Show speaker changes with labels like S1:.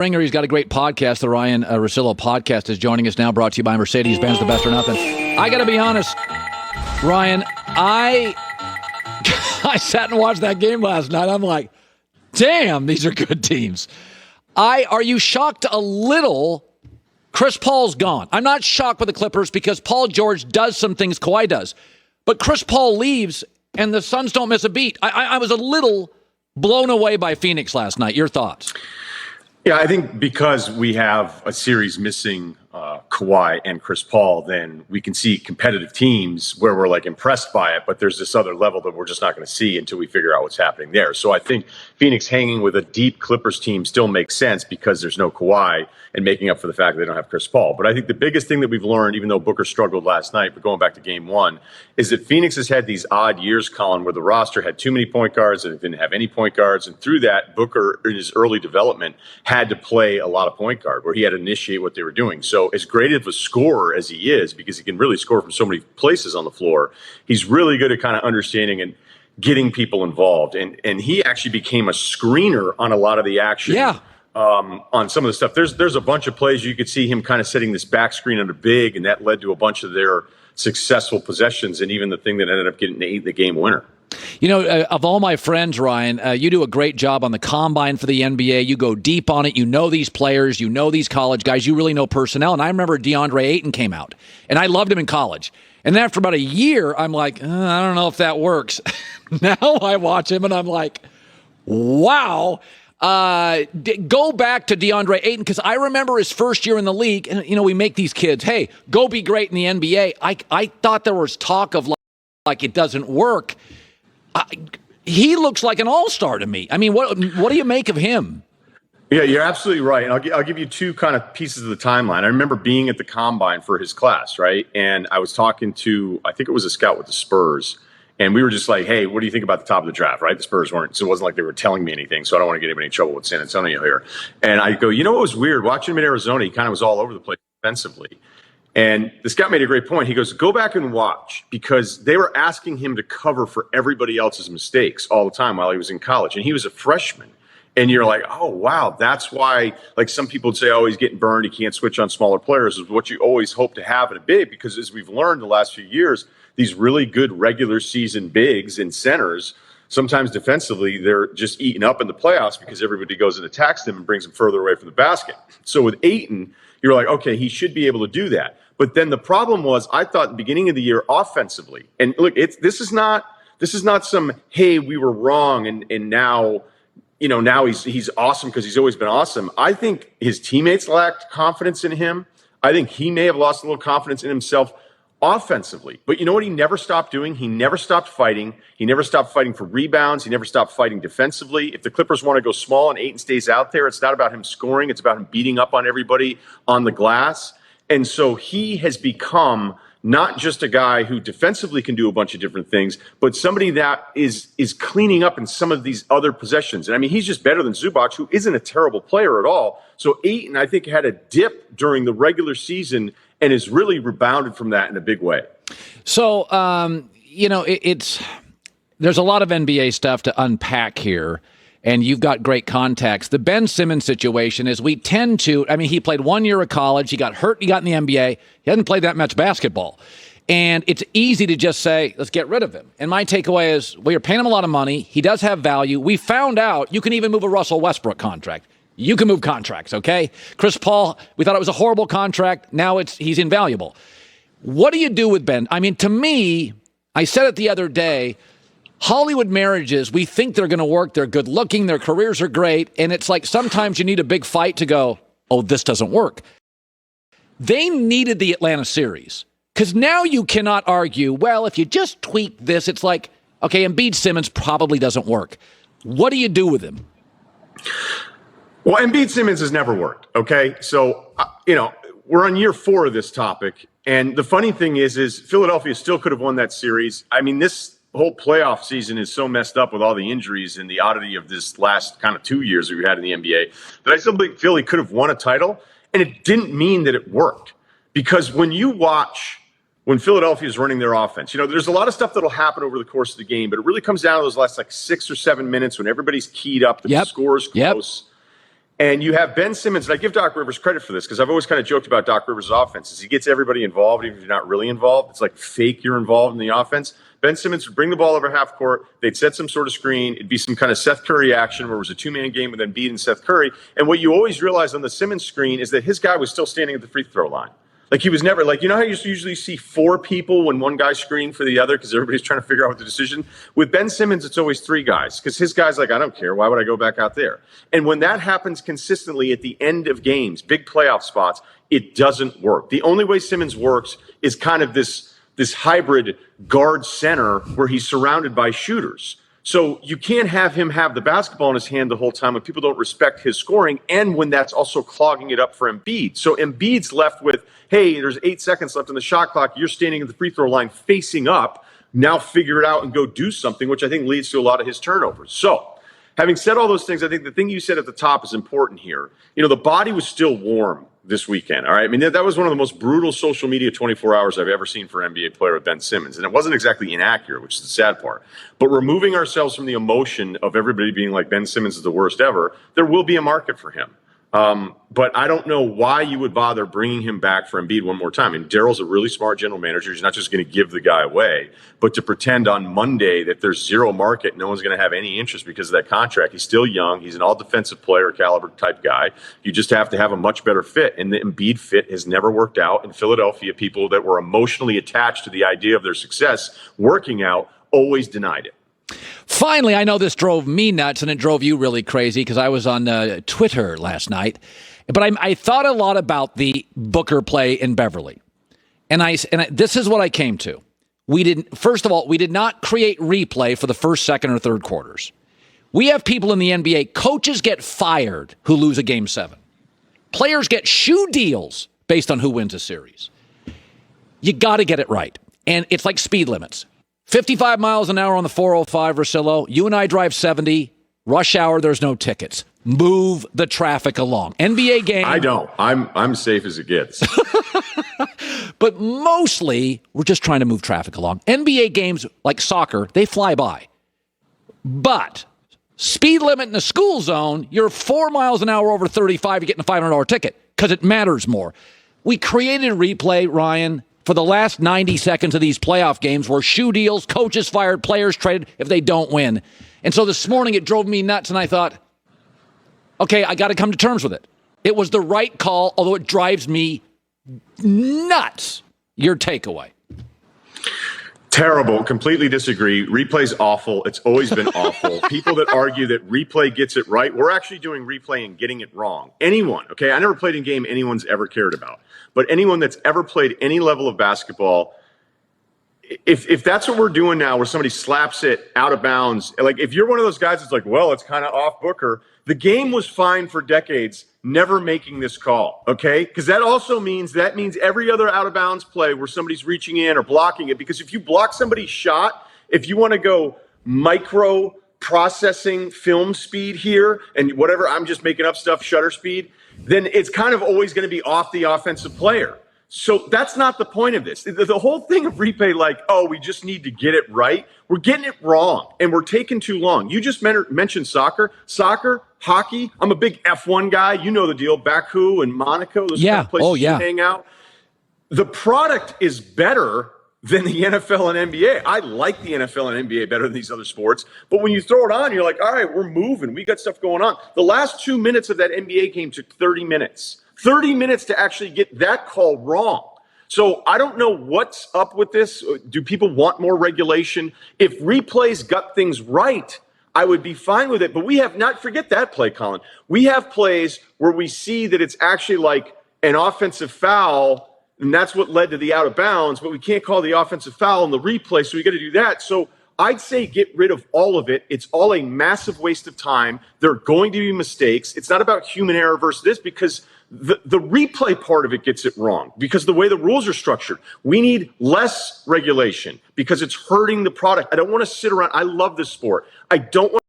S1: Ringer, he's got a great podcast. The Ryen Russillo podcast is joining us now, brought to you by Mercedes-Benz, the best or nothing. I got to be honest, Ryan, I sat and watched that game last night. I'm like, damn, these are good teams. Are you shocked a little? Chris Paul's gone. I'm not shocked with the Clippers because Paul George does some things Kawhi does. But Chris Paul leaves, and the Suns don't miss a beat. I was a little blown away by Phoenix last night. Your thoughts?
S2: Yeah, I think because we have a series missing Kawhi and Chris Paul, then we can see competitive teams where we're like impressed by it, but there's this other level that we're just not going to see until we figure out what's happening there. So I think Phoenix hanging with a deep Clippers team still makes sense because there's no Kawhi and making up for the fact that they don't have Chris Paul. But I think the biggest thing that we've learned, even though Booker struggled last night, but going back to game one, is that Phoenix has had these odd years, Colin, where the roster had too many point guards and it didn't have any point guards. And through that, Booker, in his early development, had to play a lot of point guard where he had to initiate what they were doing. So as great of a scorer as he is, because he can really score from so many places on the floor, he's really good at kind of understanding and getting people involved. And he actually became a screener on a lot of the action.
S1: Yeah.
S2: On some of the stuff. There's a bunch of plays you could see him kind of setting this back screen under big, and that led to a bunch of their successful possessions and even the thing that ended up getting the game winner.
S1: You know, of all my friends, Ryan, you do a great job on the combine for the NBA. You go deep on it. You know these players. You know these college guys. You really know personnel. And I remember Deandre Ayton came out, and I loved him in college. And then after about a year, I'm like, I don't know if that works. Now I watch him, and I'm like, wow. Go back to Deandre Ayton, because I remember his first year in the league, and, you know, we make these kids, hey, go be great in the NBA. I thought there was talk of like it doesn't work. He looks like an all-star to me. I mean, what do you make of him?
S2: Yeah, you're absolutely right. And I'll give you two kind of pieces of the timeline. I remember being at the combine for his class, right? And I was talking to, I think it was a scout with the Spurs. And we were just like, hey, what do you think about the top of the draft, right? The Spurs weren't, so it wasn't like they were telling me anything, so I don't want to get anybody in trouble with San Antonio here. And I go, you know what was weird? Watching him in Arizona, he kind of was all over the place defensively. And the scout made a great point. He goes, go back and watch, because they were asking him to cover for everybody else's mistakes all the time while he was in college. And he was a freshman. And you're like, oh, wow, that's why, like some people would say, oh, he's getting burned, he can't switch on smaller players, is what you always hope to have in a big, because as we've learned the last few years, these really good regular season bigs and centers, sometimes defensively, they're just eaten up in the playoffs because everybody goes and attacks them and brings them further away from the basket. So with Ayton, you're like, okay, he should be able to do that. But then the problem was, I thought at the beginning of the year offensively, and look, this is not some, hey, we were wrong, and now, you know, now he's awesome because he's always been awesome. I think his teammates lacked confidence in him. I think he may have lost a little confidence in himself offensively. But you know what he never stopped doing? He never stopped fighting. He never stopped fighting for rebounds. He never stopped fighting defensively. If the Clippers want to go small and Ayton stays out there, it's not about him scoring. It's about him beating up on everybody on the glass. And so he has become not just a guy who defensively can do a bunch of different things, but somebody that is cleaning up in some of these other possessions. And I mean, he's just better than Zubac, who isn't a terrible player at all. So Ayton, I think, had a dip during the regular season and has really rebounded from that in a big way.
S1: So, you know, there's a lot of NBA stuff to unpack here, and you've got great contacts. The Ben Simmons situation is we tend to, I mean, he played 1 year of college, he got hurt, he got in the NBA, he hasn't played that much basketball. And it's easy to just say, let's get rid of him. And my takeaway is, well, you're paying him a lot of money, he does have value. We found out you can even move a Russell Westbrook contract. You can move contracts, okay? Chris Paul, we thought it was a horrible contract. Now he's invaluable. What do you do with Ben? I mean, to me, I said it the other day, Hollywood marriages, we think they're going to work. They're good looking. Their careers are great. And it's like sometimes you need a big fight to go, oh, this doesn't work. They needed the Atlanta series because now you cannot argue, well, if you just tweak this, it's like, okay, Embiid Simmons probably doesn't work. What do you do with him?
S2: Well, Embiid Simmons has never worked, okay? So, you know, we're on year 4 of this topic. And the funny thing is Philadelphia still could have won that series. I mean, this whole playoff season is so messed up with all the injuries and the oddity of this last kind of 2 years that we had in the NBA that I still think Philly could have won a title. And it didn't mean that it worked. Because when you watch when Philadelphia is running their offense, you know, there's a lot of stuff that'll happen over the course of the game, but it really comes down to those last like 6 or 7 minutes when everybody's keyed up, the score is close. And you have Ben Simmons, and I give Doc Rivers credit for this because I've always kind of joked about Doc Rivers' offenses. He gets everybody involved, even if you're not really involved. It's like fake you're involved in the offense. Ben Simmons would bring the ball over half court. They'd set some sort of screen. It'd be some kind of Seth Curry action where it was a two-man game with Embiid and Seth Curry. And what you always realize on the Simmons screen is that his guy was still standing at the free throw line. Like he was never like, you know how you usually see four people when one guy's screening for the other because everybody's trying to figure out what the decision. With Ben Simmons, it's always three guys because his guy's like, I don't care. Why would I go back out there? And when that happens consistently at the end of games, big playoff spots, it doesn't work. The only way Simmons works is kind of this hybrid guard center where he's surrounded by shooters. So you can't have him have the basketball in his hand the whole time when people don't respect his scoring and when that's also clogging it up for Embiid. So Embiid's left with, hey, there's 8 seconds left on the shot clock. You're standing at the free throw line facing up. Now figure it out and go do something, which I think leads to a lot of his turnovers. So having said all those things, I think the thing you said at the top is important here. You know, the body was still warm this weekend, all right? I mean, that was one of the most brutal social media 24 hours I've ever seen for an NBA player with Ben Simmons. And it wasn't exactly inaccurate, which is the sad part. But removing ourselves from the emotion of everybody being like Ben Simmons is the worst ever, there will be a market for him. But I don't know why you would bother bringing him back for Embiid one more time. And Daryl's a really smart general manager. He's not just going to give the guy away, but to pretend on Monday that there's zero market, no one's going to have any interest because of that contract. He's still young. He's an all-defensive player caliber type guy. You just have to have a much better fit. And the Embiid fit has never worked out. In Philadelphia, people that were emotionally attached to the idea of their success working out always denied it.
S1: Finally, I know this drove me nuts and it drove you really crazy because I was on Twitter last night. But I thought a lot about the Booker play in Beverly. And this is what I came to. First of all, we did not create replay for the first, second, or third quarters. We have people in the NBA, coaches get fired who lose a game 7. Players get shoe deals based on who wins a series. You got to get it right. And it's like speed limits. 55 miles an hour on the 405, Russillo. You and I drive 70. Rush hour, there's no tickets. Move the traffic along. NBA game.
S2: I don't. I'm safe as it gets.
S1: But mostly, we're just trying to move traffic along. NBA games, like soccer, they fly by. But speed limit in the school zone, you're 4 miles an hour over 35, you're getting a $500 ticket because it matters more. We created a replay, Ryan, for the last 90 seconds of these playoff games where shoe deals, coaches fired, players traded if they don't win. And so this morning it drove me nuts and I thought, okay, I got to come to terms with it. It was the right call, although it drives me nuts. Your takeaway.
S2: Terrible. Completely disagree. Replay's awful. It's always been awful. People that argue that replay gets it right, we're actually doing replay and getting it wrong. Anyone, okay? I never played a game anyone's ever cared about. But anyone that's ever played any level of basketball, if that's what we're doing now, where somebody slaps it out of bounds, like if you're one of those guys that's like, well, it's kind of off Booker, the game was fine for decades, never making this call, okay? Because that also means every other out of bounds play where somebody's reaching in or blocking it, because if you block somebody's shot, if you want to go micro processing film speed here and whatever, I'm just making up stuff, shutter speed, then it's kind of always going to be off the offensive player. So that's not the point of this. The whole thing of replay, like, oh, we just need to get it right. We're getting it wrong, and we're taking too long. You just mentioned soccer, hockey. I'm a big F1 guy. You know the deal. Baku and Monaco, those kind of places you hang out. The product is better than the NFL and NBA. I like the NFL and NBA better than these other sports. But when you throw it on, you're like, all right, we're moving. We got stuff going on. The last 2 minutes of that NBA game took 30 minutes. 30 minutes to actually get that call wrong. So I don't know what's up with this. Do people want more regulation? If replays got things right, I would be fine with it. But we have not, forget that play, Colin. We have plays where we see that it's actually like an offensive foul, and that's what led to the out of bounds, but we can't call the offensive foul in the replay, so we got to do that. So I'd say get rid of all of it. It's all a massive waste of time. There are going to be mistakes. It's not about human error versus this, because the replay part of it gets it wrong, because the way the rules are structured. We need less regulation because it's hurting the product. I don't want to sit around. I love this sport. I don't want